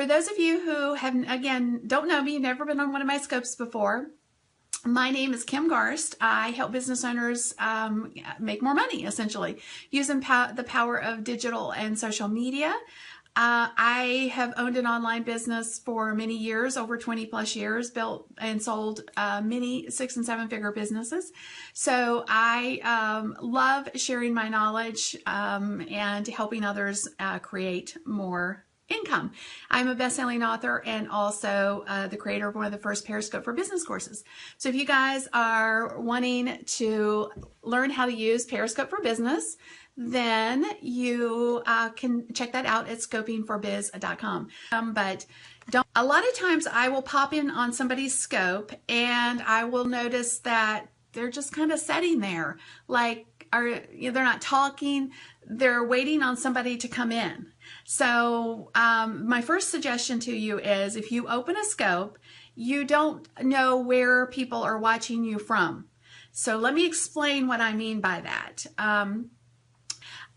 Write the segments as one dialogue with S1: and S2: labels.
S1: for those of you who have, again, don't know me, never been on one of my scopes before, my name is Kim Garst. I help business owners make more money, essentially, using the power of digital and social media. I have owned an online business for many years, over 20 plus years, built and sold many 6- and 7-figure businesses. So I love sharing my knowledge and helping others create more income. I'm a best-selling author and also the creator of one of the first Periscope for Business courses. So if you guys are wanting to learn how to use Periscope for Business, then you can check that out at scopingforbiz.com. But a lot of times I will pop in on somebody's scope and I will notice that they're just kind of sitting there, like they're not talking, they're waiting on somebody to come in. So my first suggestion to you is, if you open a scope, you don't know where people are watching you from. So let me explain what I mean by that.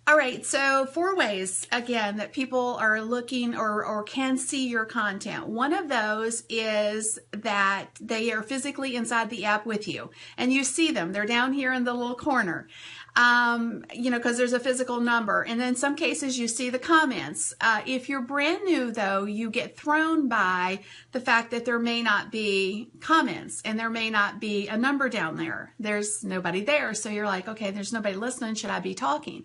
S1: All right, so 4 ways, again, that people are looking or can see your content. One of those is that they are physically inside the app with you and you see them. They're down here in the little corner, because there's a physical number. And then in some cases you see the comments. If you're brand new, though, you get thrown by the fact that there may not be comments and there may not be a number down there. There's nobody there. So you're like, okay, there's nobody listening. Should I be talking?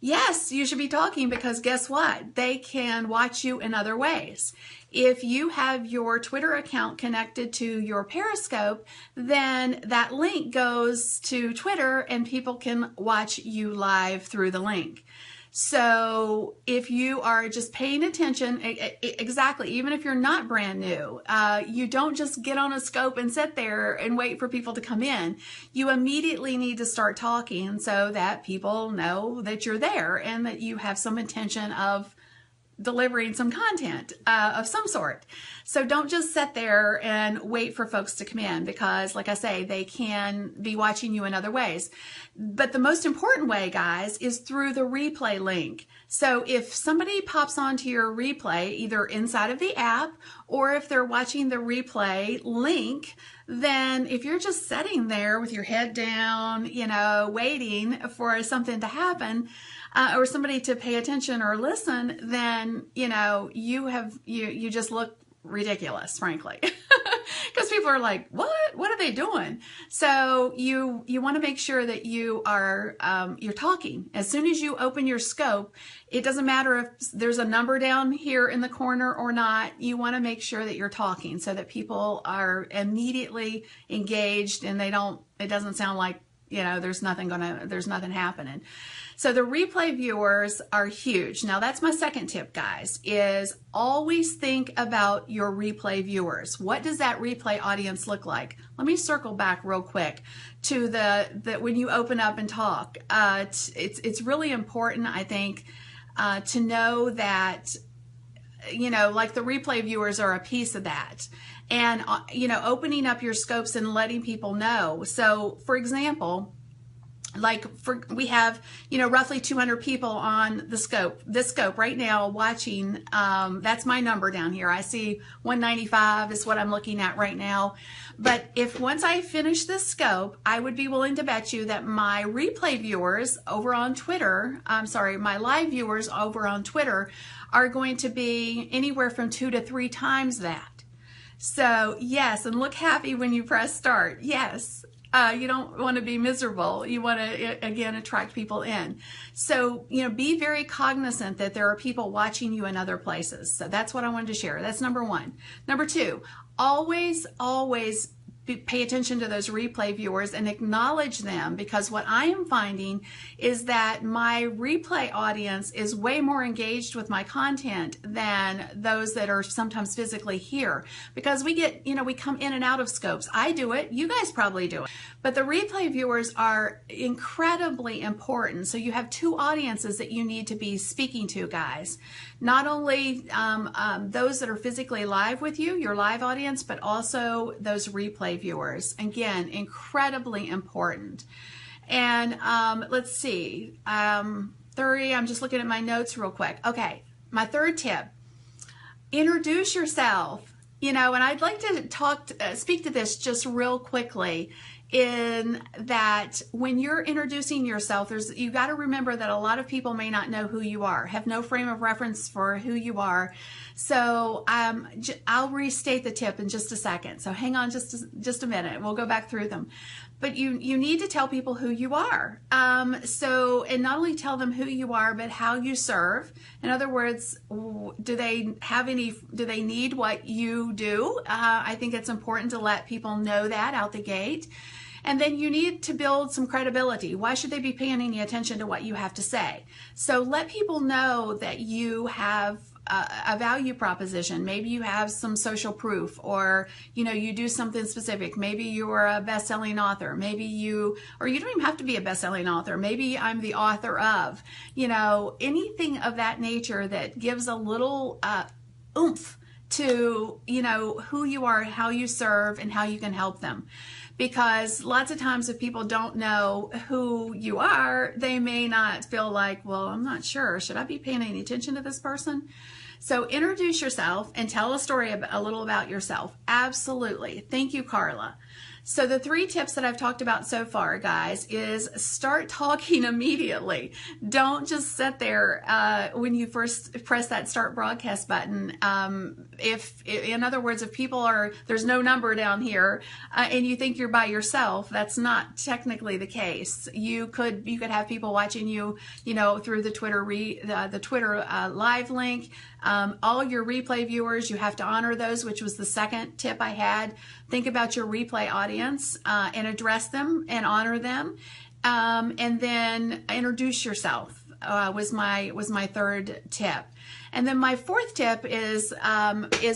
S1: Yes, you should be talking, because guess what? They can watch you in other ways. If you have your Twitter account connected to your Periscope, then that link goes to Twitter and people can watch you live through the link. So if you are just paying attention, exactly, even if you're not brand new, you don't just get on a scope and sit there and wait for people to come in. You immediately need to start talking so that people know that you're there and that you have some intention of delivering some content of some sort. So don't just sit there and wait for folks to come in, because like I say, they can be watching you in other ways. But the most important way, guys, is through the replay link. So if somebody pops onto your replay, either inside of the app or if they're watching the replay link, then if you're just sitting there with your head down, waiting for something to happen, or somebody to pay attention or listen, then, you just look ridiculous, frankly, because people are like, what are they doing? So you want to make sure that you are, you're talking. As soon as you open your scope, it doesn't matter if there's a number down here in the corner or not. You want to make sure that you're talking so that people are immediately engaged and it doesn't sound like, there's nothing happening. So the replay viewers are huge. Now that's my second tip, guys, is always think about your replay viewers. What does that replay audience look like? Let me circle back real quick to the when you open up and talk. It's really important, I think, to know that, like the replay viewers are a piece of that. And, opening up your scopes and letting people know. So, for example, we have, roughly 200 people on this scope right now watching. That's my number down here. I see 195 is what I'm looking at right now. But if once I finish this scope, I would be willing to bet you that my replay viewers over on Twitter, my live viewers over on Twitter are going to be anywhere from 2 to 3 times that. So yes, and look happy when you press start. Yes. You don't want to be miserable. You want to, again, attract people in. So, be very cognizant that there are people watching you in other places. So that's what I wanted to share. That's number 1. Number 2, always pay attention to those replay viewers and acknowledge them, because what I am finding is that my replay audience is way more engaged with my content than those that are sometimes physically here, because we get, we come in and out of scopes. I do it. You guys probably do it. But the replay viewers are incredibly important. So you have 2 audiences that you need to be speaking to, guys. Not only those that are physically live with you, your live audience, but also those replay viewers. Again, incredibly important. And let's see, 30, I'm just looking at my notes real quick. Okay, my third tip. Introduce yourself. And I'd like to speak to this just real quickly, in that when you're introducing yourself, you got to remember that a lot of people may not know who you are, have no frame of reference for who you are. So I'll restate the tip in just a second. So hang on just a minute. We'll go back through them. But you need to tell people who you are. And not only tell them who you are, but how you serve. In other words, do they need what you do? I think it's important to let people know that out the gate. And then you need to build some credibility. Why should they be paying any attention to what you have to say? So let people know that you have a value proposition. Maybe you have some social proof, or you do something specific. Maybe you are a best-selling author. Or you don't even have to be a best-selling author. Maybe I'm the author of, anything of that nature that gives a little oomph to who you are, how you serve, and how you can help them. Because lots of times if people don't know who you are, they may not feel like, well, I'm not sure. Should I be paying any attention to this person? So introduce yourself and tell a story a little about yourself. Absolutely. Thank you, Carla. So the 3 tips that I've talked about so far, guys, is start talking immediately. Don't just sit there when you first press that start broadcast button. In other words, if there's no number down here and you think you're by yourself, that's not technically the case. You could have people watching you, through the Twitter live link. All your replay viewers, you have to honor those, which was the second tip I had. Think about your replay audience and address them and honor them. And then introduce yourself was my third tip. And then my 4th tip is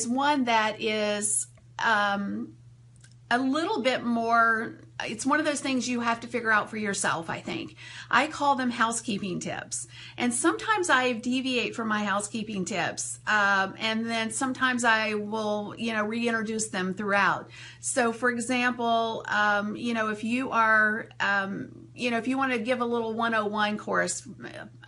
S1: one that is a little bit more. It's one of those things you have to figure out for yourself, I think. I call them housekeeping tips. And sometimes I deviate from my housekeeping tips. And then sometimes I will, reintroduce them throughout. So for example, if you are, if you want to give a little 101 course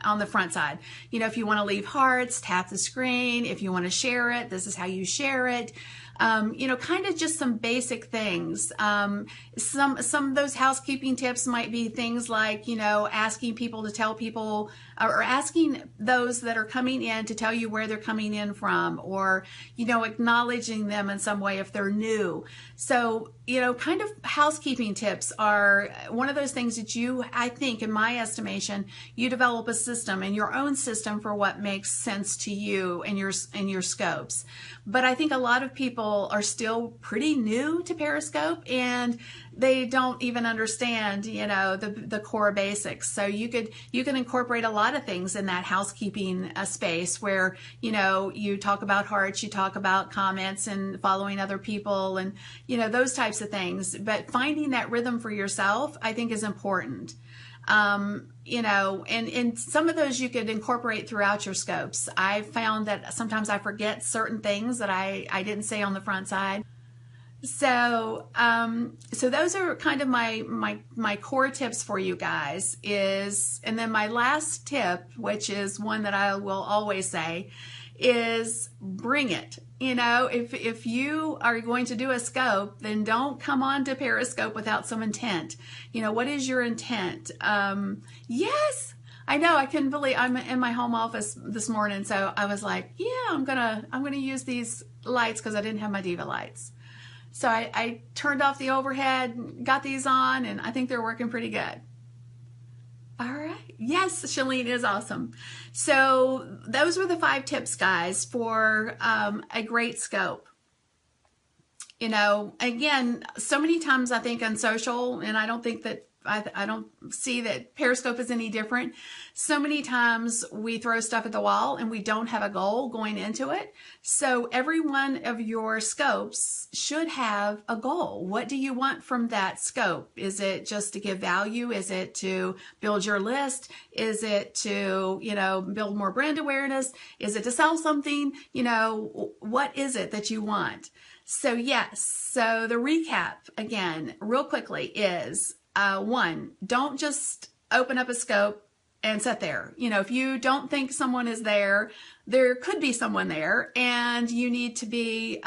S1: on the front side, if you want to leave hearts, tap the screen. If you want to share it, this is how you share it. Kind of just some basic things. Some of those housekeeping tips might be things like, asking people to tell people, or asking those that are coming in to tell you where they're coming in from, or, acknowledging them in some way if they're new. So, kind of housekeeping tips are one of those things that I think, in my estimation, you develop a system and your own system for what makes sense to you and your scopes. But I think a lot of people are still pretty new to Periscope, and they don't even understand, the core basics. So you can incorporate a lot of things in that housekeeping space where, you talk about hearts, you talk about comments and following other people, and, those types of things. But finding that rhythm for yourself, I think, is important. And some of those you could incorporate throughout your scopes. I've found that sometimes I forget certain things that I didn't say on the front side. So those are kind of my core tips for you guys. And then my last tip, which is one that I will always say, is bring it. If you are going to do a scope, then don't come on to Periscope without some intent. What is your intent? Yes, I know. I couldn't believe I'm in my home office this morning. So I was like, yeah, I'm going to use these lights because I didn't have my Diva lights. So I turned off the overhead, got these on, and I think they're working pretty good. All right. Yes, Shalene is awesome. So those were the 5 tips, guys, for a great scope. Again, so many times I think on social, and I don't think that I don't see that Periscope is any different. So many times we throw stuff at the wall and we don't have a goal going into it. So every one of your scopes should have a goal. What do you want from that scope? Is it just to give value? Is it to build your list? Is it to, build more brand awareness? Is it to sell something? What is it that you want? So yes, so the recap again, real quickly is, 1, don't just open up a scope and sit there. You know, if you don't think someone is there, there could be someone there, and you need to be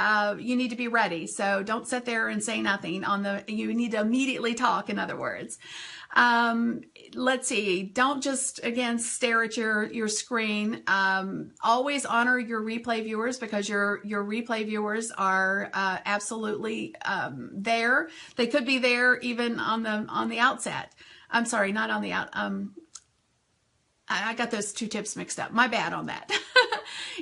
S1: ready. So don't sit there and say nothing you need to immediately talk, in other words. Let's see. Don't just, again, stare at your screen. Always honor your replay viewers, because your replay viewers are absolutely there. They could be there even on the outset. I'm sorry, not on the out. I got those two tips mixed up. My bad on that.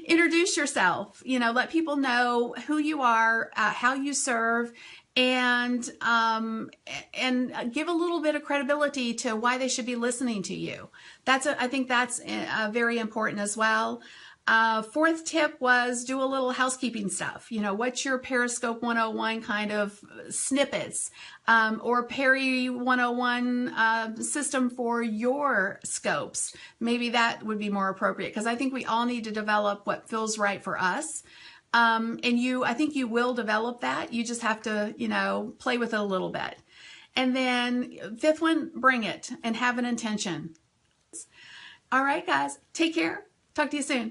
S1: Introduce yourself. You know, let people know who you are, how you serve, and give a little bit of credibility to why they should be listening to you. I think that's very important as well. Fourth tip was do a little housekeeping stuff. You know, what's your Periscope 101 kind of snippets, or Peri 101 system for your scopes? Maybe that would be more appropriate, because I think we all need to develop what feels right for us. I think you will develop that. You just have to, you know, play with it a little bit. And then fifth one, bring it and have an intention. All right, guys, take care. Talk to you soon.